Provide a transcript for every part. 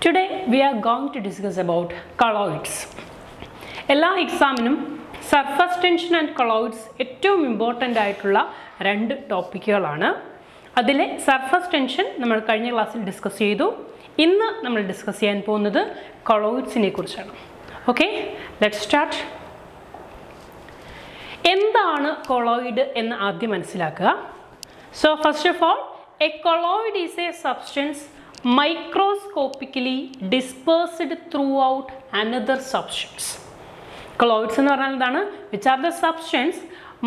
Today we are going to discuss about colloids. എല്ലാ എക്സാമിനും surface tension and colloids ഏറ്റവും important ആയിട്ടുള്ള രണ്ട് ടോപ്പിക്കുകളാണ്. അതിലെ സർഫസ് ടെൻഷൻ നമ്മൾ കഴിഞ്ഞ ക്ലാസ്സിൽ ഡിസ്കസ് ചെയ്തു. ഇന്ന് നമ്മൾ ഡിസ്കസ് ചെയ്യാൻ പോകുന്നത് colloidsനെ കുറിച്ചാണ്. Okay, let's start. എന്താണ് colloid എന്ന് ആദ്യം മനസ്സിലാക്കുക. So first of all, A colloid is A substance microscopically dispersed throughout another substance. Colloids എന്ന് പറഞ്ഞാൽ എന്താണ്? Which are the substance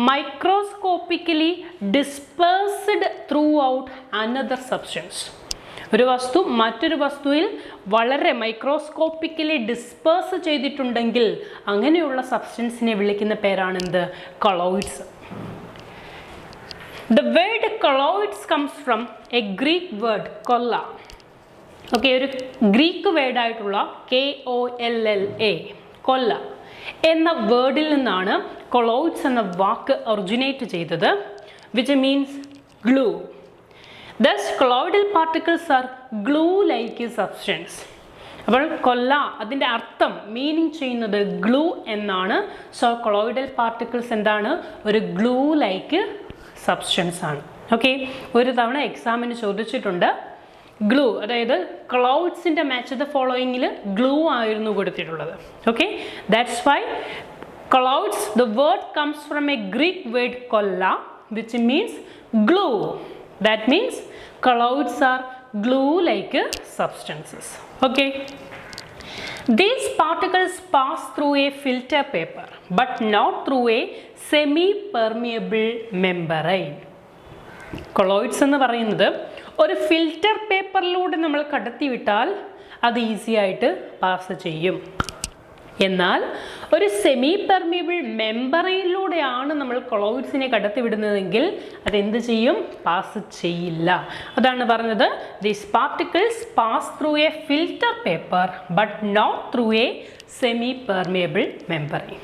microscopically dispersed throughout another substance. ഒരു വസ്തു മറ്റൊരു വസ്തുവിൽ വളരെ മൈക്രോസ്കോപ്പിക്കലി ഡിസ്പേഴ്സ് ചെയ്തിട്ടുണ്ടെങ്കിൽ അങ്ങനെയുള്ള സബ്സ്റ്റൻസിനെ വിളിക്കുന്ന പേരാണ് എന്ത്? colloids. The word colloids comes from a Greek word kolla. Okay, ഒരു ഗ്രീക്ക് വേർഡായിട്ടുള്ള KOLLA കൊല്ല എന്ന വേർഡിൽ നിന്നാണ് colloids എന്ന വാക്ക് ഒറിജിനേറ്റ് ചെയ്തത്, which means glue. Thus colloidal particles are glue-like substance. അപ്പോൾ കൊല്ല അതിൻ്റെ അർത്ഥം മീനിങ് ചെയ്യുന്നത് ഗ്ലൂ എന്നാണ്. സോ colloidal particles എന്താണ്? ഒരു ഗ്ലൂ ലൈക്ക് സബ്സ്റ്റൻസ് ആണ്. ഓക്കെ, ഒരു തവണ എക്സാമിന് ചോദിച്ചിട്ടുണ്ട് ഗ്ലൂ, അതായത് ക്ലൗഡ്സിൻ്റെ മാച്ച് ദ ഫോളോയിങ്ങിൽ ഗ്ലൂ ആയിരുന്നു കൊടുത്തിട്ടുള്ളത്. Okay, that's why clouds the word comes from a Greek word കൊല്ല which means glue. That means clouds are glue like substances. Okay, these particles pass through a filter paper but not through a semi-permeable membrane. colloids എന്ന് പറയുന്നത് ഒരു filter പേപ്പറിലൂടെ നമ്മൾ കടത്തിവിട്ടാൽ അത് easy ആയിട്ട് pass ചെയ്യും. എന്നാൽ ഒരു സെമി പെർമിയബിൾ മെമ്പറയിലൂടെയാണ് നമ്മൾ colloidsനെ കടത്തിവിടുന്നതെങ്കിൽ അതെന്ത് ചെയ്യും? പാസ് ചെയ്യില്ല. അതാണ് പറഞ്ഞത് these particles pass through a filter paper but not through a semi permeable membrane.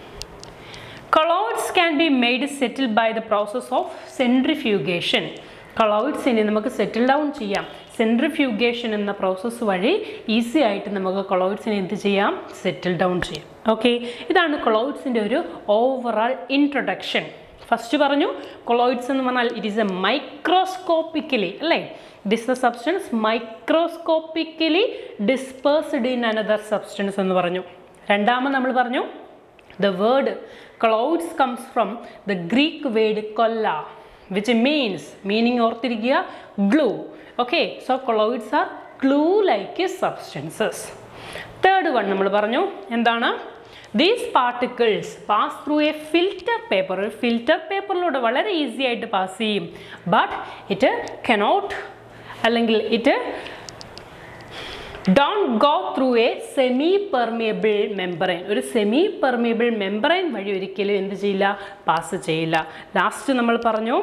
colloids can be made settle by the process of centrifugation. colloidsനെ നമുക്ക് സെറ്റിൽ ഡൗൺ ചെയ്യാം. സെൻട്രിഫ്യൂഗേഷൻ എന്ന പ്രോസസ്സ് വഴി ഈസി ആയിട്ട് നമുക്ക് colloidsനെ എന്ത് ചെയ്യാം? സെറ്റിൽ ഡൗൺ ചെയ്യാം. ഓക്കെ, ഇതാണ് colloidsൻ്റെ ഒരു ഓവറാൾ ഇൻട്രൊഡക്ഷൻ. ഫസ്റ്റ് പറഞ്ഞു colloids എന്ന് പറഞ്ഞാൽ ഇറ്റ് ഈസ് എ മൈക്രോസ്കോപ്പിക്കലി, അല്ലേ? This the substance microscopically dispersed in another substance എന്ന് പറഞ്ഞു. രണ്ടാമത് നമ്മൾ പറഞ്ഞു the word colloids comes from the Greek word kolla which means meaning ഓർത്തിരിക്കുക glue. okay, so colloids are glue like substances. Third one നമ്മൾ പറഞ്ഞു എന്താണ്? these particles pass through a filter paper. ഒരു ഫിൽറ്റർ പേപ്പറിലൂടെ വളരെ ഈസി ആയിട്ട് pass ചെയ്യും. but it cannot അല്ലെങ്കിൽ it don't go through a semi-permeable membrane. ഒരു സെമി പെർമിയബിൾ മെമ്പറൈൻ വഴി ഒരിക്കലും എന്ത് ചെയ്യില്ല? പാസ് ചെയ്യില്ല. ലാസ്റ്റ് നമ്മൾ പറഞ്ഞു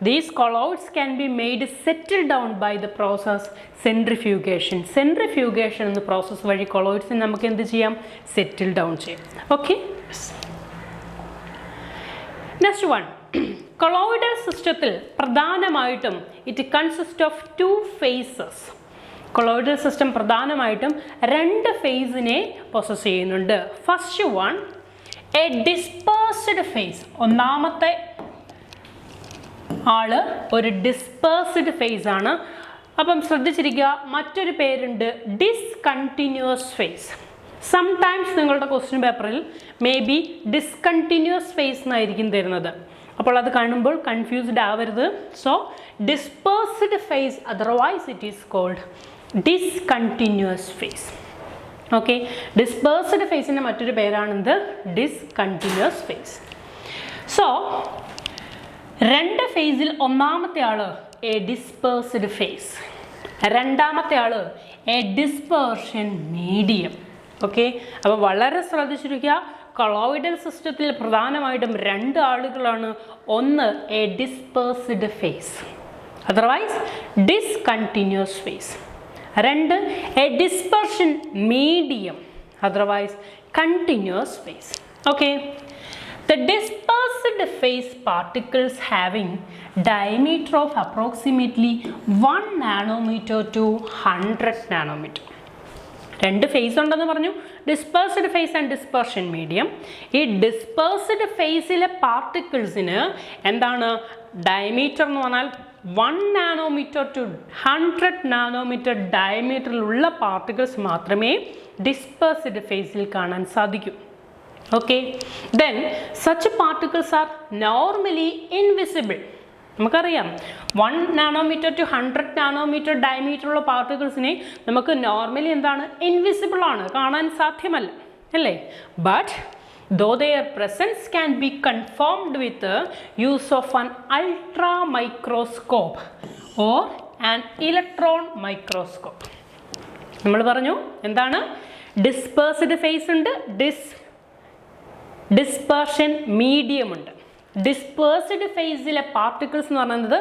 these colloids can be made settle down by the process centrifugation. centrifugation എന്ന പ്രോസസ്സ് വഴി colloidsനെ നമുക്ക് എന്ത് ചെയ്യാം? സെറ്റിൽ ഡൗൺ ചെയ്യാം. ഓക്കെ, നെക്സ്റ്റ് വൺ, colloidal സിസ്റ്റത്തിൽ പ്രധാനമായിട്ടും it consist of two phases. colloidal system പ്രധാനമായിട്ടും രണ്ട് ഫേസിനെ പൊസസ് ചെയ്യുന്നുണ്ട്. First one a dispersed phase. ഒന്നാമത്തെ ആള് ഒരു ഡിസ്പേഴ്സ്ഡ് ഫേസ് ആണ്. അപ്പം ശ്രദ്ധിച്ചിരിക്കുക, മറ്റൊരു പേരുണ്ട് ഡിസ്കണ്ടിന്യൂസ് ഫേസ്. സംടൈംസ് നിങ്ങളുടെ ക്വസ്റ്റ്യൻ പേപ്പറിൽ മേ ബി ഡിസ്കണ്ടിന്യൂസ് ഫേസ് എന്നായിരിക്കും തരുന്നത്. അപ്പോൾ അത് കാണുമ്പോൾ കൺഫ്യൂസ്ഡ് ആവരുത്. So dispersed phase, otherwise it is called discontinuous phase. Okay, dispersed ഫേസിൻ്റെ മറ്റൊരു പേരാണെന്ത്? Discontinuous face. സോ രണ്ട് ഫേസിൽ ഒന്നാമത്തെ ആള് എ ഡിസ്പേഴ്സ്ഡ് ഫേസ്, രണ്ടാമത്തെ ആള് എ ഡിസ്പേർഷൻ മീഡിയം. ഓക്കെ, അപ്പോൾ വളരെ ശ്രദ്ധിച്ചിരിക്കുക. colloidal സിസ്റ്റത്തിൽ പ്രധാനമായിട്ടും രണ്ട് ആളുകളാണ്. ഒന്ന് a dispersed phase, otherwise discontinuous phase. രണ്ട് a dispersion medium, otherwise continuous phase. Okay, the dispersed phase particles having diameter of approximately 1 nanometer to 100 nanometer. രണ്ട് ഫേസ് ഉണ്ടെന്ന് പറഞ്ഞു, dispersed face and dispersion medium. ഈ ഡിസ്പേഴ്സ്ഡ് ഫേസിലെ പാർട്ടിക്കിൾസിന് എന്താണ് diameter എന്ന് പറഞ്ഞാൽ 1 nanometre to 100 nanometre ഡയമീറ്ററിലുള്ള particles മാത്രമേ ഡിസ്പേഴ്സ്ഡ് ഫേസിൽ കാണാൻ സാധിക്കൂ. Okay, then such particles are normally invisible. നമുക്കറിയാം 1 നാനോമീറ്റർ ടു 100 നാനോമീറ്റർ ഡയമീറ്റർ ഉള്ള പാർട്ടിക്കിൾസിനെ നമുക്ക് നോർമലി എന്താണ് ഇൻവിസിബിൾ ആണ്, കാണാൻ സാധ്യമല്ല അല്ലേ. But though their presence can be confirmed with the use of an ultra microscope or an electron microscope. നമ്മൾ പറഞ്ഞു എന്താണ് ഡിസ്പേഴ്സ്ഡ് ഫേസ് ഉണ്ട്, ഡിസ്പെർഷൻ മീഡിയം ഉണ്ട്. ഡിസ്പേഴ്സ്ഡ് ഫേസിലെ പാർട്ടിക്കിൾസ് എന്ന് പറയുന്നത്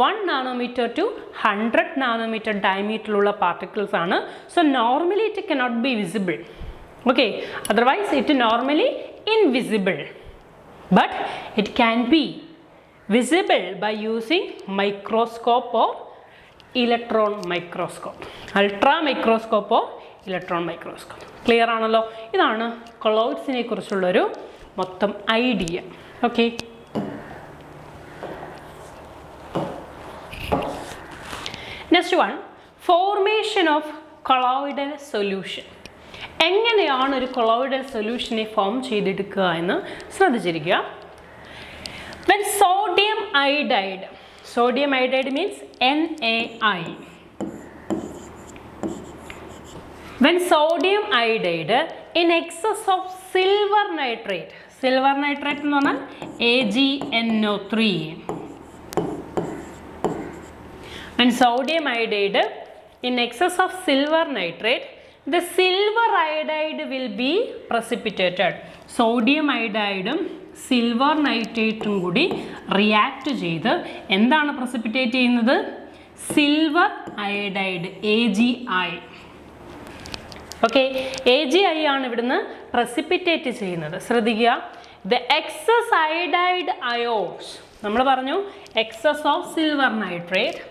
1 നാനോമീറ്റർ ടു 100 നാനോമീറ്റർ ഡയമീറ്ററിലുള്ള പാർട്ടിക്കിൾസ് ആണ്. So normally it cannot be visible. Okay, otherwise it normally invisible, but it can be visible by using microscope or electron microscope, ultra microscope or electron microscope. Clear ആണല്ലോ? ഇതാണ് കൊളോയിഡ്സിനെ കുറിച്ചുള്ളൊരു മൊത്തം idea. Okay, next one, formation of colloidal solution. എങ്ങനെയാണ് ഒരു colloidal സൊല്യൂഷനെ form ചെയ്തെടുക്കുക എന്ന് ശ്രദ്ധിച്ചിരിക്കുക. When sodium iodide, sodium iodide means NaI. When sodium iodide in excess of silver nitrate എന്ന് പറഞ്ഞാൽ AgNO3. When sodium iodide in excess of silver nitrate, the silver iodide will be precipitated. Sodium iodide silver നൈട്രേറ്റും കൂടി react ചെയ്ത് എന്താണ് precipitate ചെയ്യുന്നത്? Silver iodide AgI. Okay, AgI ആണ് ഇവിടുന്ന് precipitate ചെയ്യുന്നത്. ശ്രദ്ധിക്കുക, ദ എക്സസ് അയോഡൈഡ് അയോൺസ്, നമ്മൾ പറഞ്ഞു excess of silver nitrate,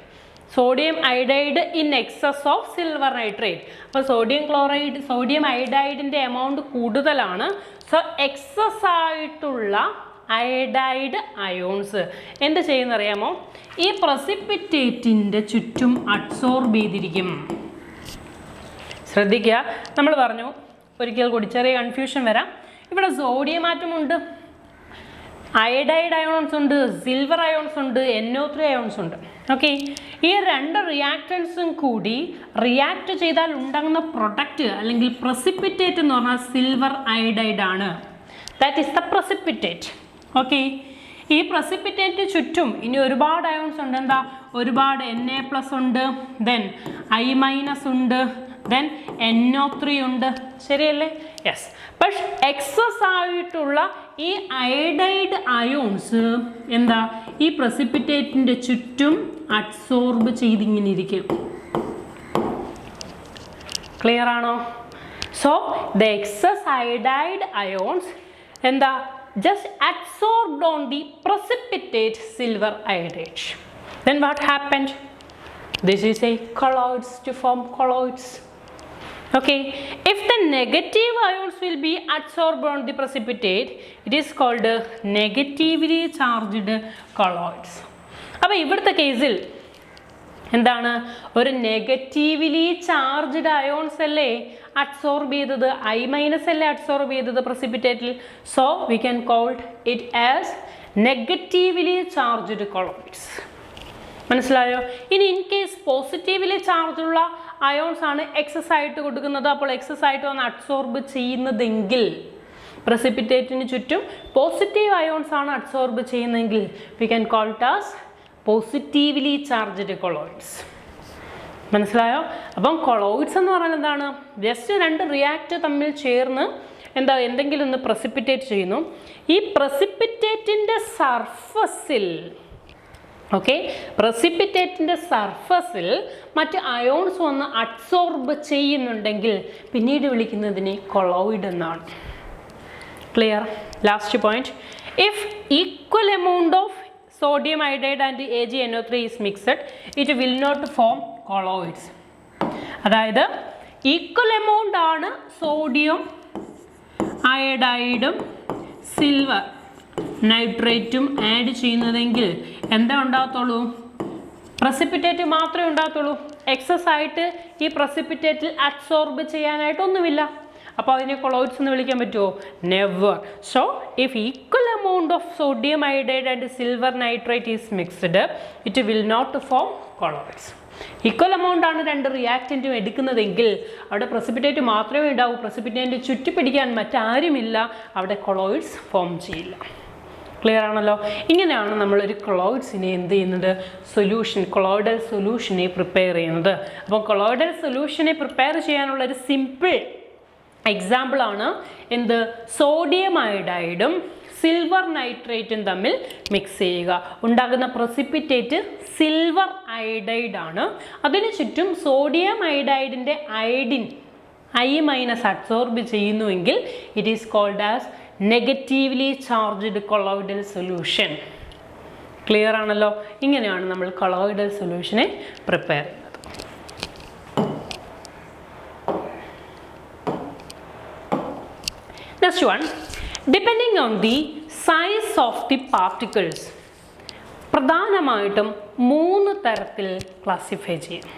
sodium iodide in excess of silver nitrate. അപ്പോൾ സോഡിയം അയോഡൈഡിൻ്റെ എമൗണ്ട് കൂടുതലാണ്. സോ എക്സസ് ആയിട്ടുള്ള അയോഡൈഡ് അയോൺസ് എന്ത് ചെയ്യുന്നറിയാമോ? ഈ പ്രസിപ്പിറ്റേറ്റിൻ്റെ ചുറ്റും അഡ്സോർബ് ചെയ്തിരിക്കും. ശ്രദ്ധിക്കുക, നമ്മൾ പറഞ്ഞു ഒരിക്കൽ കൂടി ചെറിയ കൺഫ്യൂഷൻ വരാം. ഇവിടെ സോഡിയം ആറ്റം ഉണ്ട്, അയോഡൈഡ് അയോൺസ് ഉണ്ട്, സിൽവർ അയോൺസ് ഉണ്ട്, NO3 അയോൺസ് ഉണ്ട്. ഓക്കെ, ഈ രണ്ട് റിയാക്റ്റൻസും കൂടി റിയാക്ട് ചെയ്താൽ ഉണ്ടാകുന്ന പ്രൊഡക്റ്റ് അല്ലെങ്കിൽ പ്രസിപ്പിറ്റേറ്റ് എന്ന് പറഞ്ഞാൽ സിൽവർ അയോഡൈഡ് ആണ്. That is the precipitate. Okay, ഈ പ്രസിപ്പിറ്റേറ്റ് ചുറ്റും ഇനി ഒരുപാട് അയോൺസ് ഉണ്ട്. എന്താ? ഒരുപാട് Na+ ഉണ്ട്, ദെൻ I- ഉണ്ട്, ദെൻ NO3 ഉണ്ട്. ശരിയല്ലേ? യെസ്. പക്ഷെ എക്സസ് ആയിട്ടുള്ള ഈ അയോഡൈഡ് അയോൺസ് എന്താ ഈ പ്രസിപ്പിറ്റേറ്റിൻ്റെ ചുറ്റും അഡ്സോർബ് ചെയ്തിങ്ങനെ ഇരിക്കും. ക്ലിയർ ആണോ? So the excess iodide ions എന്താ just adsorbed on the precipitate silver iodide. Then what happened? This is a colloids to form colloids. Okay, if the negative ions will be adsorbed on the precipitate, it is called negatively charged colloids. അപ്പോൾ ഇവിടുത്തെ കേസിൽ എന്താണ്? ഒരു negatively charged ions അല്ലേ adsorb ചെയ്തത്, I- അല്ലേ adsorb ചെയ്തത് പ്രസിപ്പിറ്റേറ്റിൽ. So we can called it as negatively charged colloids. മനസ്സിലായോ? ഇനി ഇൻ കേസ് പോസിറ്റീവ്ലി ചാർജുള്ള അയോൺസ് ആണ് എക്സസ് ആയിട്ട് കൊടുക്കുന്നത്, അപ്പോൾ എക്സസ് ആയിട്ട് വന്ന് അഡ്സോർബ് ചെയ്യുന്നതെങ്കിൽ, പ്രസിപ്പിറ്റേറ്റിന് ചുറ്റും പോസിറ്റീവ് അയോൺസ് ആണ് അഡ്സോർബ് ചെയ്യുന്നതെങ്കിൽ we can call it as positively charged colloids. മനസ്സിലായോ? അപ്പം കൊളോയിഡ്സ് എന്ന് പറയുന്നത് എന്താണ്? ജസ്റ്റ് രണ്ട് റിയാക്ട് തമ്മിൽ ചേർന്ന് എന്തെങ്കിലും ഒന്ന് പ്രസിപ്പിറ്റേറ്റ് ചെയ്യുന്നു. ഈ പ്രസിപ്പിറ്റേറ്റിൻ്റെ സർഫസിൽ പ്രസിപ്പിറ്റേറ്റിൻ്റെ സർഫസിൽ മറ്റ് അയോൺസ് വന്ന് അഡ്സോർബ് ചെയ്യുന്നുണ്ടെങ്കിൽ പിന്നീട് വിളിക്കുന്നതിനെ കൊളോയിഡ് എന്നാണ്. Clear? Last point, if equal amount of sodium iodide and AgNO3 is mixed, it will not form colloids. അതായത് ഈക്വൽ എമൗണ്ട് ആണ് സോഡിയം അയഡൈഡും സിൽവർ നൈട്രേറ്റും ആഡ് ചെയ്യുന്നതെങ്കിൽ എന്താ ഉണ്ടാകത്തുള്ളൂ? പ്രസിപ്പിറ്റേറ്റ് മാത്രമേ ഉണ്ടാകത്തുള്ളൂ. എക്സസ് ആയിട്ട് ഈ പ്രസിപ്പിറ്റേറ്റിൽ അബ്സോർബ് ചെയ്യാനായിട്ടൊന്നുമില്ല. അപ്പോൾ അതിനെ കൊളോയിഡ്സ് എന്ന് വിളിക്കാൻ പറ്റുമോ? Never. So if equal amount of sodium iodide and silver nitrate is mixed it will not form colloids. Equal amount ആണ് രണ്ട് റിയാക്റ്റൻറ്റും എടുക്കുന്നതെങ്കിൽ അവിടെ പ്രസിപ്പിറ്റേറ്റ് മാത്രമേ ഉണ്ടാവൂ. പ്രസിപ്പിറ്റേറ്റ് ചുറ്റിപ്പിടിക്കാൻ മറ്റാരുമില്ല. അവിടെ കൊളോയിഡ്സ് ഫോം ചെയ്യില്ല. ക്ലിയർ ആണല്ലോ? ഇങ്ങനെയാണ് നമ്മളൊരു കൊളോയിഡ്സിനെ എന്ത് ചെയ്യുന്നത്? സൊല്യൂഷൻ, കൊളോയിഡൽ സൊല്യൂഷനെ പ്രിപ്പയർ ചെയ്യുന്നത്. അപ്പോൾ കൊളോയിഡൽ സൊല്യൂഷനെ പ്രിപ്പയർ ചെയ്യാനുള്ള ഒരു സിമ്പിൾ എക്സാമ്പിളാണ് എന്ത്? സോഡിയം അയഡൈഡും സിൽവർ നൈട്രേറ്റും തമ്മിൽ മിക്സ് ചെയ്യുക. ഉണ്ടാകുന്ന പ്രസിപ്പിറ്റേറ്റ് സിൽവർ അയഡൈഡ് ആണ്. അതിനു ചുറ്റും സോഡിയം അയഡൈഡിൻ്റെ അയഡിൻ I- അബ്സോർബ് ചെയ്യുന്നുവെങ്കിൽ it is called as negatively charged colloidal solution. Clear ആണല്ലോ? ഇങ്ങനെയാണ് നമ്മൾ കൊളോയിഡൽ സൊല്യൂഷനെ പ്രിപ്പയർ ചെയ്യുന്നത്. Next one, depending on the size of the particles. പ്രധാനമായിട്ടും 3 തരത്തിൽ ക്ലാസിഫൈ ചെയ്യാം.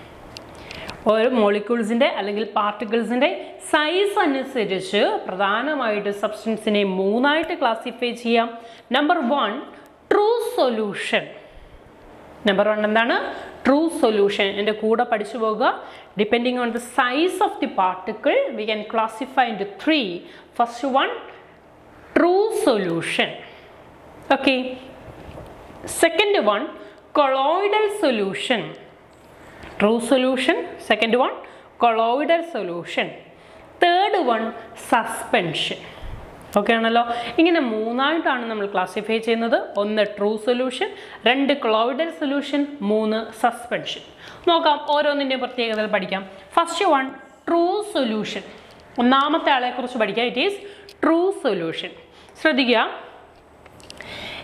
ഓരോ മോളിക്യൂൾസിൻ്റെ അല്ലെങ്കിൽ പാർട്ടിക്കിൾസിൻ്റെ സൈസ് അനുസരിച്ച് പ്രധാനമായിട്ട് സബ്സ്റ്റൻസിനെ 3ആയിട്ട് ക്ലാസിഫൈ ചെയ്യാം. Number 1 true solution. നമ്പർ 1 എന്താണ്? True solution. എൻ്റെ കൂടെ പഠിച്ചു പോകുക. Depending on the size of the particle we can classify into 3. First one true solution. Okay. Second one colloidal solution. True solution. Second one colloidal solution. Third one suspension. Okay ആണല്ലോ? ഇങ്ങനെ 3ആയിട്ടാണ് നമ്മൾ classify ചെയ്യുന്നത്. 1 true solution, 2 colloidal solution, 3 suspension. നോക്കാം, ഓരോന്നിൻ്റെയും പ്രത്യേകതകൾ പഠിക്കാം. First one true solution. ഒന്നാമത്തെ ആളെക്കുറിച്ച് പഠിക്കാം. It is true solution. ശ്രദ്ധിക്കുക.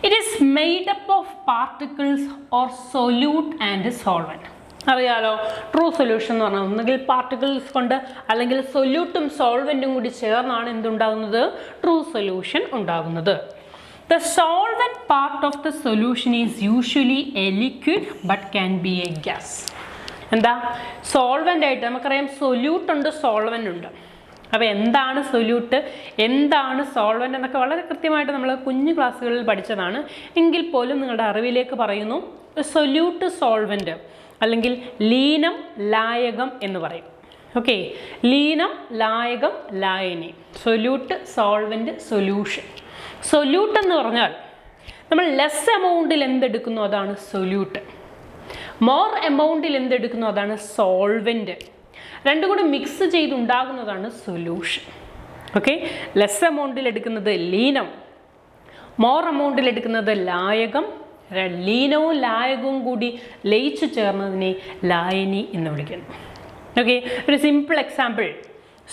It is made up of particles or solute and solvent. അറിയാലോ, ട്രൂ സൊല്യൂഷൻ എന്ന് പറഞ്ഞാൽ ഒന്നുകിൽ പാർട്ടിക്കിൾസ് കൊണ്ട് അല്ലെങ്കിൽ സൊല്യൂട്ടും സോൾവെൻറ്റും കൂടി ചേർന്നാണ് എന്തുണ്ടാകുന്നത്? ട്രൂ സൊല്യൂഷൻ ഉണ്ടാകുന്നത്. The solvent part of the solution is usually A liquid but can B A gas. എന്താ സോൾവെൻ്റ് ആയിട്ട് നമുക്കറിയാം, സൊല്യൂട്ട് ഉണ്ട്, സോൾവെൻ്റ് ഉണ്ട്. അപ്പോൾ എന്താണ് സൊല്യൂട്ട്, എന്താണ് സോൾവെൻ്റ് എന്നൊക്കെ വളരെ കൃത്യമായിട്ട് നമ്മൾ കുഞ്ഞു ക്ലാസ്സുകളിൽ പഠിച്ചതാണ്. എങ്കിൽ പോലും നിങ്ങളുടെ അറിവിലേക്ക് പറയുന്നു. സൊല്യൂട്ട്, സോൾവെൻ്റ് അല്ലെങ്കിൽ ലീനം, ലായകം എന്ന് പറയും. ഓക്കെ, ലീനം, ലായകം, ലായനി. Solute, solvent, solution. സൊല്യൂട്ട് എന്ന് പറഞ്ഞാൽ നമ്മൾ ലെസ് എമൗണ്ടിൽ എന്തെടുക്കുന്നു അതാണ് സൊല്യൂട്ട്. മോർ എമൗണ്ടിൽ എന്തെടുക്കുന്നു അതാണ് സോൾവെൻറ്റ്. രണ്ടും കൂടി മിക്സ് ചെയ്തുണ്ടാകുന്നതാണ് സൊല്യൂഷൻ. ഓക്കെ, ലെസ് എമൗണ്ടിൽ എടുക്കുന്നത് ലീനം, മോർ എമൗണ്ടിൽ എടുക്കുന്നത് ലായകം. ലീനവും ലായകവും കൂടി ലയിച്ചു ചേർന്നതിനെ ലായനി എന്ന് വിളിക്കുന്നു. ഓക്കെ, ഒരു സിമ്പിൾ എക്സാമ്പിൾ,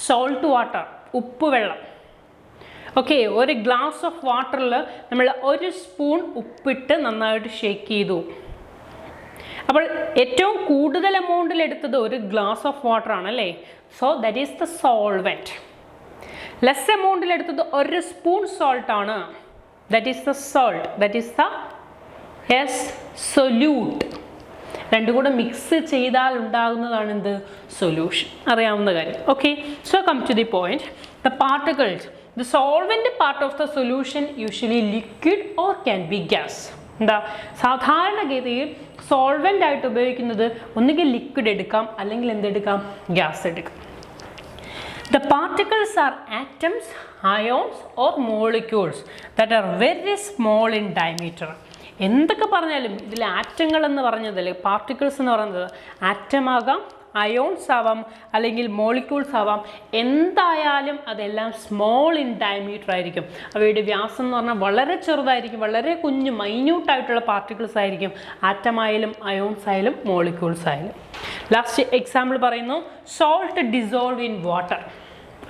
സോൾട്ട് വാട്ടർ, ഉപ്പുവെള്ളം. ഓക്കെ, ഒരു ഗ്ലാസ് ഓഫ് വാട്ടറിൽ നമ്മൾ 1 സ്പൂൺ ഉപ്പിട്ട് നന്നായിട്ട് ഷേക്ക് ചെയ്തു. അപ്പോൾ ഏറ്റവും കൂടുതൽ എമൗണ്ടിൽ എടുത്തത് 1 ഗ്ലാസ് ഓഫ് വാട്ടർ ആണല്ലേ. So that is the solvent. Less എമൗണ്ടിൽ എടുത്തത് 1 സ്പൂൺ സോൾട്ട് ആണ്. That is the salt. That is the solute. രണ്ടും കൂടെ മിക്സ് ചെയ്താൽ ഉണ്ടാകുന്നതാണ് എന്ത്? സൊല്യൂഷൻ. അറിയാവുന്ന കാര്യം. Okay, so come to the point. The particles, the solvent part of the solution usually liquid or can be gas. എന്താ സാധാരണഗതിയിൽ സോൾവെൻ്റ് ആയിട്ട് ഉപയോഗിക്കുന്നത് ഒന്നുകിൽ ലിക്വിഡ് എടുക്കാം അല്ലെങ്കിൽ എന്തെടുക്കാം? ഗ്യാസ് എടുക്കാം. The particles are atoms, ions or molecules that are very small in diameter. എന്തൊക്കെ പറഞ്ഞാലും ഇതിൽ ആറ്റങ്ങൾ എന്ന് പറഞ്ഞതിൽ പാർട്ടിക്കിൾസ് എന്ന് പറയുന്നത് ആറ്റം ആകാം, അയോൺസ് ആവാം, അല്ലെങ്കിൽ മോളിക്യൂൾസ് ആവാം. എന്തായാലും അതെല്ലാം സ്മോൾ ഇൻ ഡയമീറ്റർ ആയിരിക്കും. അവയുടെ വ്യാസം എന്ന് പറഞ്ഞാൽ വളരെ ചെറുതായിരിക്കും, വളരെ കുഞ്ഞു മൈന്യൂട്ടായിട്ടുള്ള പാർട്ടിക്കിൾസ് ആയിരിക്കും. ആറ്റം ആയാലും അയോൺസ് ആയാലും മോളിക്യൂൾസ് ആയാലും. ലാസ്റ്റ് എക്സാമ്പിൾ പറയുന്നു, salt dissolve in water.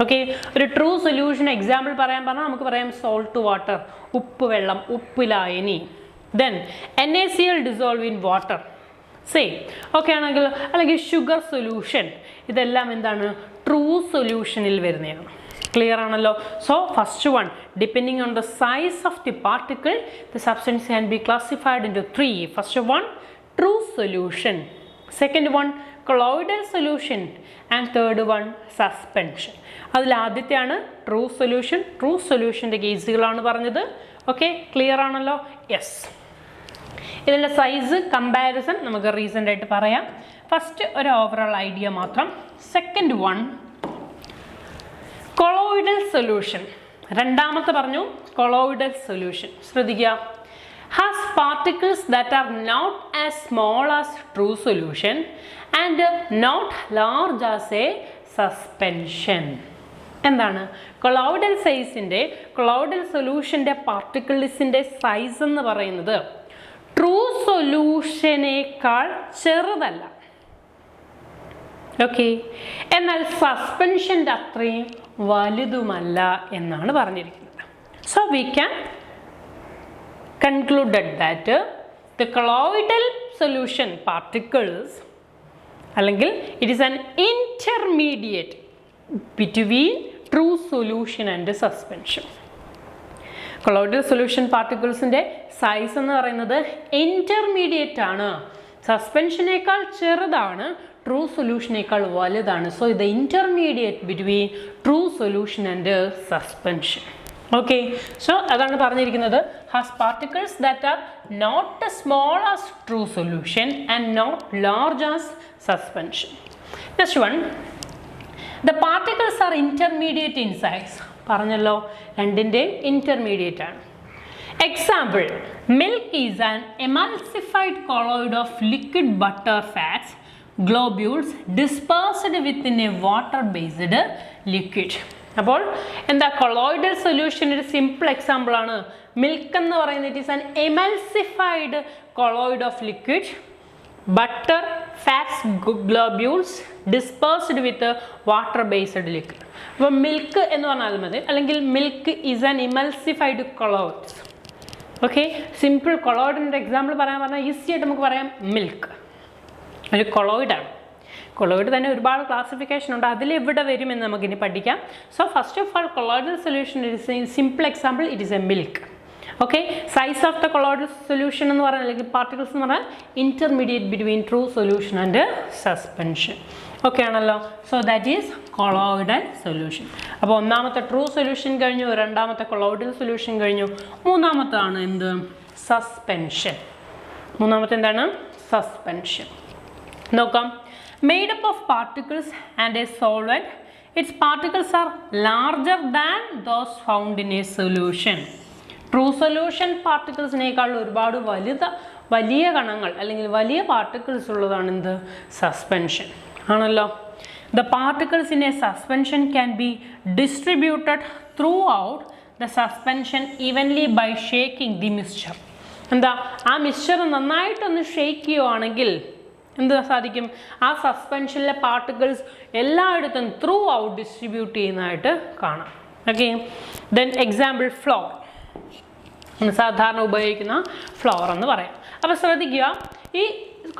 Okay, ഒരു ട്രൂ സൊല്യൂഷൻ എക്സാമ്പിൾ പറയാൻ പറഞ്ഞാൽ നമുക്ക് പറയാം സോൾട്ട് വാട്ടർ, ഉപ്പ് വെള്ളം, ഉപ്പ് ലായനി. Then NaCl dissolve in water. Same. Okay ആണെങ്കിൽ അല്ലെങ്കിൽ ഷുഗർ സൊല്യൂഷൻ. ഇതെല്ലാം എന്താണ്? ട്രൂ സൊല്യൂഷനിൽ വരുന്നതാണ്. ക്ലിയർ ആണല്ലോ? So first one, depending on the size of the particle the substance can be classified into 3. First one true solution, second one colloidal solution, and third one suspension. അതിൽ ആദ്യത്തെയാണ് true solution. True സൊല്യൂഷൻ്റെ കേസുകളാണ് പറഞ്ഞത്. Okay, clear ആണല്ലോ? Yes. ഇതിൻ്റെ size comparison നമുക്ക് recent ആയിട്ട് പറയാം. First ഒരു overall idea മാത്രം. Second one colloidal solution. രണ്ടാമത്തെ പറഞ്ഞു കൊളോയിഡൽ സൊല്യൂഷൻ. ശ്രദ്ധിക്കുക, has particles that are not as small as true solution and not large as a suspension. എന്താണ് കൊളോയിഡൽ സൈസിൻ്റെ, കൊളോയിഡൽ സൊല്യൂഷൻ്റെ പാർട്ടിക്കിൾസിൻ്റെ സൈസ് എന്ന് പറയുന്നത് ട്രൂ സൊല്യൂഷനേക്കാൾ ചെറുതല്ല. ഓക്കെ, എന്നാൽ സസ്പെൻഷൻ്റെ അത്രയും വലുതുമല്ല എന്നാണ് പറഞ്ഞിരിക്കുന്നത്. So we can concluded that the colloidal solution particles അല്ലെങ്കിൽ it is an intermediate between true solution and suspension. colloidal solution particlesന്റെ സൈസ് എന്ന് പറയുന്നത് ഇന്റർമീഡിയറ്റ് ആണ്, സസ്പെൻഷനേക്കാൾ ചെറുതാണ്, ട്രൂ സൊല്യൂഷനേക്കാൾ വലുതാണ്. സോ ഇത് intermediate between true solution and suspension. Okay, so അതാണ് പറഞ്ഞിരിക്കുന്നത്. Has particles that are not as small as true solution and not large as suspension. Next one, the particles are intermediate in size. പറഞ്ഞല്ലോ, രണ്ടിൻ്റെ intermediate ആണ്. Example, milk is an emulsified colloid of liquid butter fats globules dispersed within a water based liquid. അപ്പോൾ എന്താ colloidal solution ഒരു simple example ആണ്. Milk എന്ന് പറയുന്നത് it is an emulsified colloid of liquid butter fats globules dispersed with water based liquid. അപ്പോൾ milk എന്ന് പറഞ്ഞാൽ മതി, അല്ലെങ്കിൽ milk is an emulsified colloids. Okay, simple കൊളോയിഡിൻ്റെ എക്സാമ്പിൾ പറഞ്ഞാൽ ഈസി ആയിട്ട് നമുക്ക് പറയാം മിൽക്ക് ഒരു കൊളോയിഡാണ്. കൊളോയിഡ് തന്നെ ഒരുപാട് ക്ലാസിഫിക്കേഷൻ ഉണ്ട്, അതിലെവിടെ വരുമെന്ന് നമുക്കിനി പഠിക്കാം. So first of all colloidal solution is a simple example, it is a milk. Okay, size of the colloidal solution എന്ന് പറഞ്ഞാൽ, അല്ലെങ്കിൽ പാർട്ടിക്കിൾസ് എന്ന് പറഞ്ഞാൽ intermediate between true solution and suspension. Okay ആണല്ലോ? So that is colloidal solution. അപ്പോൾ ഒന്നാമത്തെ true solution കഴിഞ്ഞു, രണ്ടാമത്തെ കൊളോയിഡൽ സൊല്യൂഷൻ കഴിഞ്ഞു, മൂന്നാമത്താണ് എന്ത്? സസ്പെൻഷൻ. മൂന്നാമത്തെ എന്താണ്? സസ്പെൻഷൻ. നോക്കാം. Made up of particles and a solvent, its particles are larger than those found in a solution. True solution particlesനേക്കാൾ ഒരുപാട് വലിയ കണങ്ങൾ അല്ലെങ്കിൽ വലിയ പാർട്ടിക്കിൾസ് ഉള്ളതാണ് എന്ത്? സസ്പെൻഷൻ ആണല്ലോ. The particles in a suspension can be distributed throughout the suspension evenly by shaking the mixture. എന്താ, ആ മിക്സ്ചർ നന്നായിട്ടൊന്ന് ഷേക്ക് ചെയ്യുവാണെങ്കിൽ എന്ത് സാധിക്കും? ആ സസ്പെൻഷനിലെ പാർട്ടിക്കിൾസ് എല്ലായിടത്തും ത്രൂ ഔട്ട് ഡിസ്ട്രിബ്യൂട്ട് ചെയ്യുന്നതായിട്ട് കാണാം. ഓക്കെ, ദെൻ എക്സാമ്പിൾ ഫ്ലോർ, സാധാരണ ഉപയോഗിക്കുന്ന ഫ്ലോർ എന്ന് പറയാം. അപ്പോൾ ശ്രദ്ധിക്കുക, ഈ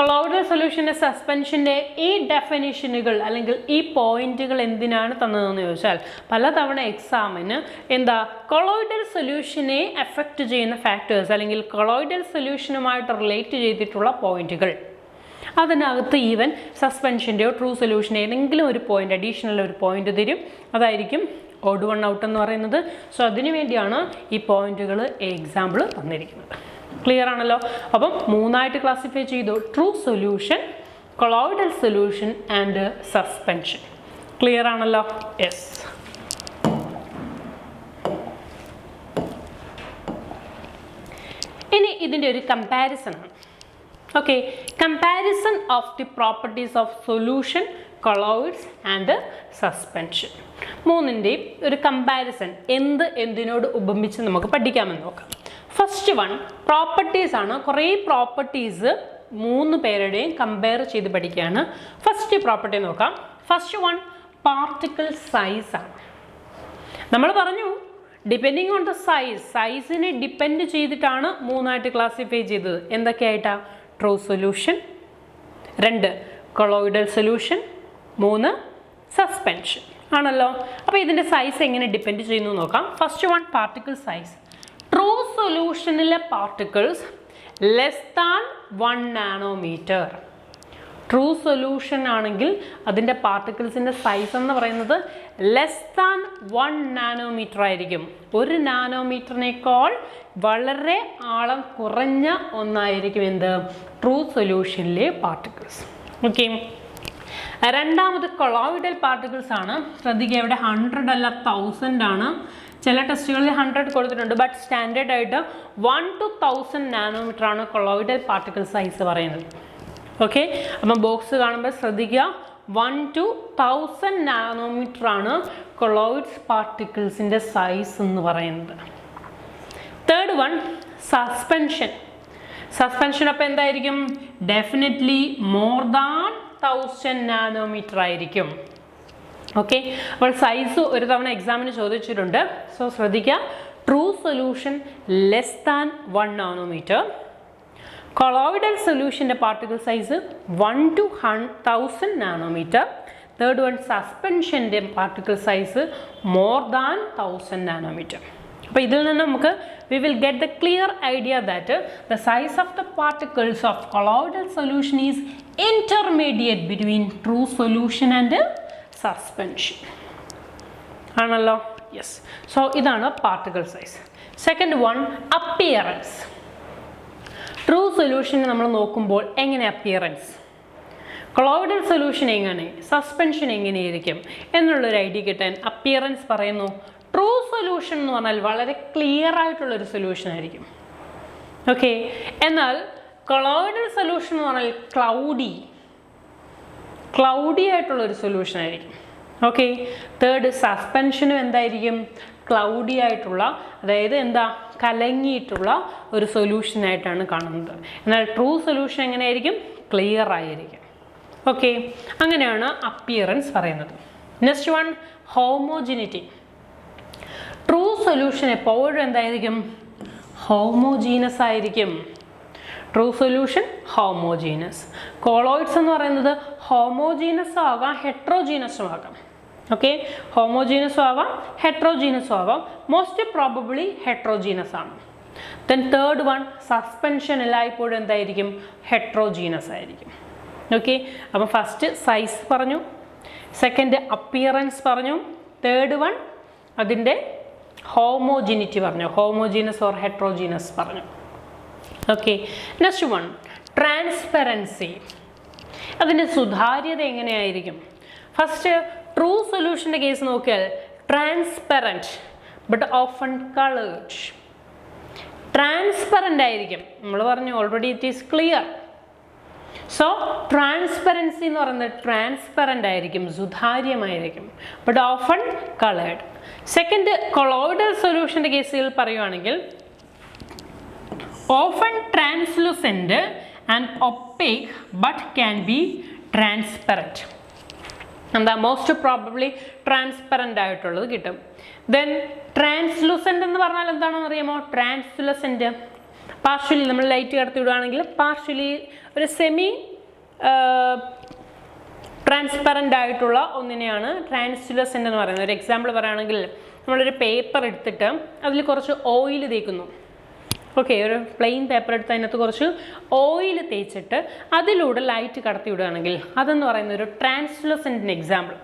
കൊളോയിഡൽ സൊല്യൂഷൻ്റെ സസ്പെൻഷൻ്റെ ഈ ഡെഫിനിഷനുകൾ അല്ലെങ്കിൽ ഈ പോയിന്റുകൾ എന്തിനാണ് തന്നതെന്ന് ചോദിച്ചാൽ, പലതവണ എക്സാമിന് എന്താ കൊളോയിഡൽ സൊല്യൂഷനെ എഫക്റ്റ് ചെയ്യുന്ന ഫാക്ടേഴ്സ് അല്ലെങ്കിൽ കൊളോയിഡൽ സൊല്യൂഷനുമായിട്ട് റിലേറ്റ് ചെയ്തിട്ടുള്ള പോയിന്റുകൾ, അതിനകത്ത് ഈവൻ സസ്പെൻഷൻ്റെയോ ട്രൂ സൊല്യൂഷൻ്റെ ഏതെങ്കിലും ഒരു പോയിന്റ്, അഡീഷണൽ ഒരു പോയിന്റ് തരും. അതായിരിക്കും ഓഡ് വൺ ഔട്ട് എന്ന് പറയുന്നത്. സോ അതിനു വേണ്ടിയാണ് ഈ പോയിന്റുകൾ എക്സാമ്പിൾ തന്നിരിക്കുന്നത്. ക്ലിയർ ആണല്ലോ? അപ്പം മൂന്നായിട്ട് ക്ലാസിഫൈ ചെയ്തു: true solution, colloidal solution and suspension. Clear ആണല്ലോ? യെസ്. ഇനി ഇതിൻ്റെ ഒരു കമ്പാരിസൺ ആണ്. Okay, comparison of the properties of solution, colloids and suspension. മൂന്നിൻ്റെയും ഒരു കമ്പാരിസൺ എന്തിനോട് ഉപമിച്ച് നമുക്ക് പഠിക്കാമെന്ന് നോക്കാം. ഫസ്റ്റ് വൺ പ്രോപ്പർട്ടീസ് ആണ്. കുറേ പ്രോപ്പർട്ടീസ് മൂന്ന് പേരുടെയും കമ്പയർ ചെയ്ത് പഠിക്കുകയാണ്. ഫസ്റ്റ് പ്രോപ്പർട്ടി നോക്കാം. ഫസ്റ്റ് വൺ പാർട്ടിക്കിൾ സൈസ് ആണ്. നമ്മൾ പറഞ്ഞു ഡിപ്പെൻഡിങ് ഓൺ ദ സൈസിനെ ഡിപ്പെൻഡ് ചെയ്തിട്ടാണ് മൂന്നായിട്ട് ക്ലാസിഫൈ ചെയ്തത്. എന്തൊക്കെയായിട്ടാണ്? True solution, 2 colloidal solution, 3 suspension ആണല്ലോ. അപ്പോൾ ഇതിൻ്റെ സൈസ് എങ്ങനെ ഡിപ്പെൻഡ് ചെയ്യുന്നു നോക്കാം. First one particle size. True സൊല്യൂഷനിലെ particles less than 1 nanometre. True solution ആണെങ്കിൽ അതിൻ്റെ പാർട്ടിക്കിൾസിൻ്റെ സൈസ് എന്ന് പറയുന്നത് ലെസ് ദാൻ 1 നാനോമീറ്റർ ആയിരിക്കും. 1 നാനോമീറ്ററിനേക്കാൾ വളരെ ആഴം കുറഞ്ഞ ഒന്നായിരിക്കും എന്ത്? ട്രൂ സൊല്യൂഷനിലെ പാർട്ടിക്കിൾസ്. ഓക്കെ. രണ്ടാമത് കൊളോയിഡൽ പാർട്ടിക്കിൾസ് ആണ്. ശ്രദ്ധിക്കുക, ഇവിടെ 100 അല്ല 1000 ആണ്. ചില ടെസ്റ്റുകളിൽ 100 കൊടുത്തിട്ടുണ്ട്. ബട്ട് സ്റ്റാൻഡേർഡ് ആയിട്ട് 1 to 1000 നാനോമീറ്റർ ആണ് കൊളോയിഡൽ പാർട്ടിക്കിൾ സൈസ് പറയുന്നത്. ഓക്കെ, അപ്പം ബോക്സ് കാണുമ്പോൾ ശ്രദ്ധിക്കുക, 1 to 1000 നാനോമീറ്റർ ആണ് കൊളോയിഡ്സ് പാർട്ടിക്കിൾസിൻ്റെ സൈസ് എന്ന് പറയുന്നത്. Third one suspension. സസ്പെൻഷൻ അപ്പോൾ എന്തായിരിക്കും? ഡെഫിനറ്റ്ലി മോർ ദാൻ 1000 നാനോമീറ്റർ ആയിരിക്കും. ഓക്കെ, അപ്പോൾ സൈസ് ഒരു തവണ എക്സാമിന് ചോദിച്ചിട്ടുണ്ട്. സോ ശ്രദ്ധിക്കുക, true solution less than 1 nanometre. Colloidal സൊല്യൂഷൻ്റെ particle size 1 to 1000 nanometre. Third one സസ്പെൻഷൻ്റെ particle size more than 1000 nanometre. അപ്പോൾ ഇതിൽ നിന്ന് നമുക്ക് we will get the clear idea that the size of the particles of colloidal solution is intermediate between true solution and suspension. ആണല്ലോ? Yes. So ഇതാണ് particle size. Second one appearance. True solution നമ്മൾ നോക്കുമ്പോൾ എങ്ങനെ appearance, colloidal solution എങ്ങനെ, suspension എങ്ങനെയായിരിക്കും എന്നുള്ളൊരു idea കിട്ടാൻ appearance പറയുന്നു. ട്രൂ സൊല്യൂഷൻ എന്ന് പറഞ്ഞാൽ വളരെ ക്ലിയർ ആയിട്ടുള്ളൊരു സൊല്യൂഷൻ ആയിരിക്കും. ഓക്കെ, എന്നാൽ കൊളോയിഡൽ സൊല്യൂഷൻ എന്ന് പറഞ്ഞാൽ ക്ലൗഡി ആയിട്ടുള്ളൊരു സൊല്യൂഷൻ ആയിരിക്കും. ഓക്കെ, തേർഡ് സസ്പെൻഷനും എന്തായിരിക്കും? ക്ലൗഡി ആയിട്ടുള്ള, അതായത് എന്താ, കലങ്ങിയിട്ടുള്ള ഒരു സൊല്യൂഷനായിട്ടാണ് കാണുന്നത്. എന്നാൽ ട്രൂ സൊല്യൂഷൻ എങ്ങനെയായിരിക്കും? ക്ലിയർ ആയിരിക്കും. ഓക്കെ, അങ്ങനെയാണ് അപ്പിയറൻസ് പറയുന്നത്. Next one homogeneity. True solution എപ്പോഴും എന്തായിരിക്കും? ഹോമോജീനസ് ആയിരിക്കും. True solution homogeneous. കൊളോയിഡ്സ് എന്ന് പറയുന്നത് ഹോമോജീനസും ആകാം ഹെട്രോജീനസും ആകാം. ഓക്കെ, ഹോമോജീനസും ആവാം ഹെട്രോജീനസും ആവാം. മോസ്റ്റ് പ്രോബബ്ലി ഹെട്രോജീനസ് ആണ്. ദെൻ തേർഡ് വൺ സസ്പെൻഷൻ എല്ലായ്പ്പോഴും എന്തായിരിക്കും? ഹെട്രോജീനസ് ആയിരിക്കും. ഓക്കെ, അപ്പം ഫസ്റ്റ് സൈസ് പറഞ്ഞു, സെക്കൻഡ് അപ്പിയറൻസ് പറഞ്ഞു, തേർഡ് വൺ അതിൻ്റെ ഹോമോജിനിറ്റി പറഞ്ഞു, ഹോമോജീനസ് ഓർ ഹെട്രോജീനസ് പറഞ്ഞു. Okay, next one transparency. അതിൻ്റെ സുതാര്യത എങ്ങനെയായിരിക്കും? ഫസ്റ്റ് ട്രൂ സൊല്യൂഷൻ്റെ കേസ് നോക്കിയാൽ transparent but often coloured. Transparent ആയിരിക്കും, നമ്മൾ പറഞ്ഞു already it is clear. So transparency എന്ന് പറയുന്നത് ട്രാൻസ്പെറൻ്റ് ആയിരിക്കും, സുതാര്യമായിരിക്കും, but often coloured. Second colloidal സൊല്യൂഷൻ്റെ കേസിൽ പറയുവാണെങ്കിൽ often translucent and opaque but can be transparent. എന്താ, മോസ്റ്റ് പ്രോബബ്ലി ട്രാൻസ്പെറൻ്റ് ആയിട്ടുള്ളത് കിട്ടും. ദെൻ ട്രാൻസ്ലൂസെൻ്റ് എന്ന് പറഞ്ഞാൽ എന്താണെന്ന് അറിയാമോ? ട്രാൻസ്ലൂസെൻ്റ് പാർഷ്യലി നമ്മൾ ലൈറ്റ് കടത്തി വിടുകയാണെങ്കിൽ പാർഷ്യലി ഒരു സെമി ട്രാൻസ്പെറൻ്റ് ആയിട്ടുള്ള ഒന്നിനെയാണ് ട്രാൻസ്ലൂസെൻ്റ് എന്ന് പറയുന്നത്. ഒരു എക്സാമ്പിൾ പറയുകയാണെങ്കിൽ നമ്മളൊരു പേപ്പർ എടുത്തിട്ട് അതിൽ കുറച്ച് ഓയിൽ തേക്കുന്നു. ഓക്കെ, ഒരു പ്ലെയിൻ പേപ്പർ എടുത്ത് അതിനകത്ത് കുറച്ച് ഓയിൽ തേച്ചിട്ട് അതിലൂടെ ലൈറ്റ് കടത്തി വിടുകയാണെങ്കിൽ അതെന്ന് പറയുന്ന ഒരു ട്രാൻസ്ലൂസെൻ്റിന് എക്സാമ്പിൾ.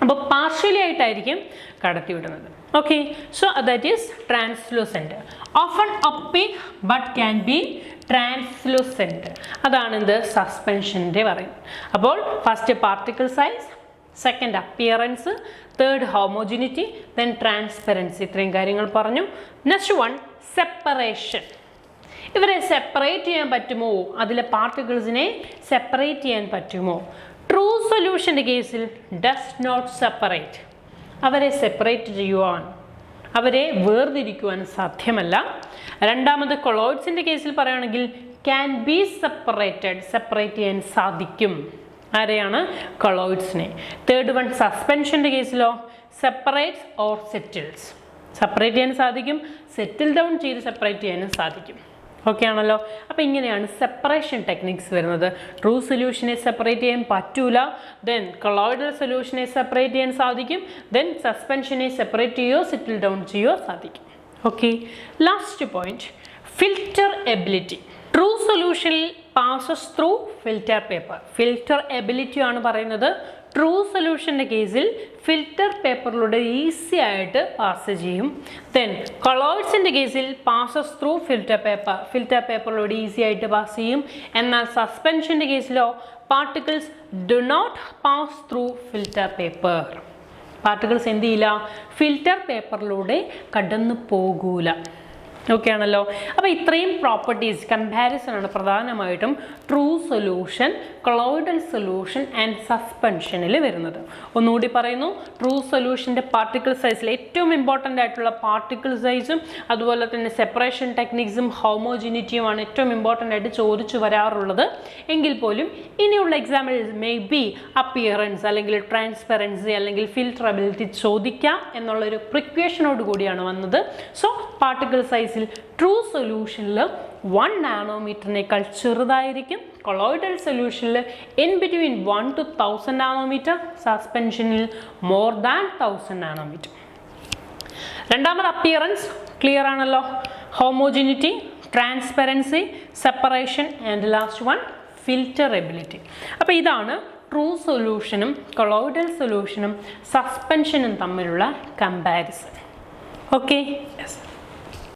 അപ്പോൾ പാർഷ്യലി ആയിട്ടായിരിക്കും കടത്തി വിടുന്നത്. Okay, so that is translucent. Often opaque but can be translucent. അതാണ് എന്ത്? സസ്പെൻഷൻ്റെ പറയുന്നത്. അപ്പോൾ first particle size, second appearance, third homogeneity, then transparency. ഇത്രയും കാര്യങ്ങൾ പറഞ്ഞു. Next one separation. ഇവരെ സെപ്പറേറ്റ് ചെയ്യാൻ പറ്റുമോ? അതിലെ പാർട്ടിക്കിൾസിനെ സെപ്പറേറ്റ് ചെയ്യാൻ പറ്റുമോ? ട്രൂ സൊല്യൂഷൻ്റെ കേസിൽ ഡസ് നോട്ട് സെപ്പറേറ്റ്. അവരെ സെപ്പറേറ്റ് ചെയ്യുവാൻ, അവരെ വേർതിരിക്കുവാൻ സാധ്യമല്ല. രണ്ടാമത് കൊളോയിഡ്സിൻ്റെ കേസിൽ പറയുകയാണെങ്കിൽ ക്യാൻ ബി സെപ്പറേറ്റഡ്, സെപ്പറേറ്റ് ചെയ്യാൻ സാധിക്കും. ആരെയാണ്? കൊളോയിഡ്സിനെ. തേർഡ് വൺ സസ്പെൻഷൻ്റെ കേസിലോ സെപ്പറേറ്റ്സ് ഓർ സെറ്റിൽസ്. സെപ്പറേറ്റ് ചെയ്യാൻ സാധിക്കും, സെറ്റിൽ ഡൗൺ ചെയ്ത് സെപ്പറേറ്റ് ചെയ്യാനും സാധിക്കും. ഓക്കെ ആണല്ലോ. അപ്പോൾ ഇങ്ങനെയാണ് സെപ്പറേഷൻ ടെക്നിക്സ് വരുന്നത്. ട്രൂ സൊല്യൂഷനെ സെപ്പറേറ്റ് ചെയ്യാൻ പറ്റൂല, ദെൻ കൊളോയിഡൽ സൊല്യൂഷനെ സെപ്പറേറ്റ് ചെയ്യാൻ സാധിക്കും, ദെൻ സസ്പെൻഷനെ സെപ്പറേറ്റ് ചെയ്യുകയോ സെറ്റിൽ ഡൗൺ ചെയ്യുകയോ സാധിക്കും. Okay, last point, filter ability. True സൊല്യൂഷനിൽ passes through filter paper. Filter ability ആണ് പറയുന്നത്. ട്രൂ സൊല്യൂഷൻ്റെ കേസിൽ ഫിൽറ്റർ പേപ്പറിലൂടെ ഈസി ആയിട്ട് പാസ് ചെയ്യും. ദെൻ കൊളോയിഡ്സിൻ്റെ കേസിൽ passes through filter paper. Filter പേപ്പറിലൂടെ ഈസി ആയിട്ട് പാസ് ചെയ്യും. എന്നാൽ സസ്പെൻഷൻ്റെ കേസിലോ particles do not pass through filter paper. Particles എന്ത് ചെയ്യില്ല, ഫിൽറ്റർ പേപ്പറിലൂടെ കടന്നു പോകൂല. ഓക്കെ ആണല്ലോ. അപ്പോൾ ഇത്രയും പ്രോപ്പർട്ടീസ് കമ്പാരിസൺ ആണ് പ്രധാനമായിട്ടും true solution, colloidal solution and സസ്പെൻഷനിൽ വരുന്നത്. ഒന്നുകൂടി പറയുന്നു, ട്രൂ സൊല്യൂഷൻ്റെ പാർട്ടിക്കിൾ സൈസിൽ ഏറ്റവും ഇമ്പോർട്ടൻ്റ് ആയിട്ടുള്ള പാർട്ടിക്കിൾ സൈസും അതുപോലെ തന്നെ സെപ്പറേഷൻ ടെക്നിക്സും ഹോമോജിനിറ്റിയുമാണ് ഏറ്റവും ഇമ്പോർട്ടൻ്റ് ആയിട്ട് ചോദിച്ചു വരാറുള്ളത്. എങ്കിൽ പോലും ഇനിയുള്ള എക്സാമിൽ മേ ബി അപ്പിയറൻസ് അല്ലെങ്കിൽ ട്രാൻസ്പെറൻസി അല്ലെങ്കിൽ ഫിൽറ്ററബിലിറ്റി ചോദിക്കാം എന്നുള്ളൊരു പ്രിക്വേഷനോട് കൂടിയാണ് വന്നത്. സോ പാർട്ടിക്കിൾ സൈസ് ട്രൂ സൊല്യൂഷനിൽ 1 നാനോമീറ്ററിനേക്കാൾ ചെറുതായിരിക്കും, കൊളോയിഡൽ സൊല്യൂഷനിൽ ഇൻ ബിറ്റ്വീൻ 1 to 1000 നാനോമീറ്റർ, സസ്പെൻഷനിൽ മോർ ദാൻ 1000 നാനോമീറ്റർ. രണ്ടാമത് അപ്പിയറൻസ് ക്ലിയർ ആണല്ലോ. Homogeneity, transparency, separation and last one filterability. അപ്പോൾ ഇതാണ് ട്രൂ സൊല്യൂഷനും കൊളോയിഡൽ സൊല്യൂഷനും സസ്പെൻഷനും തമ്മിലുള്ള കമ്പാരിസൺ. Okay, yes.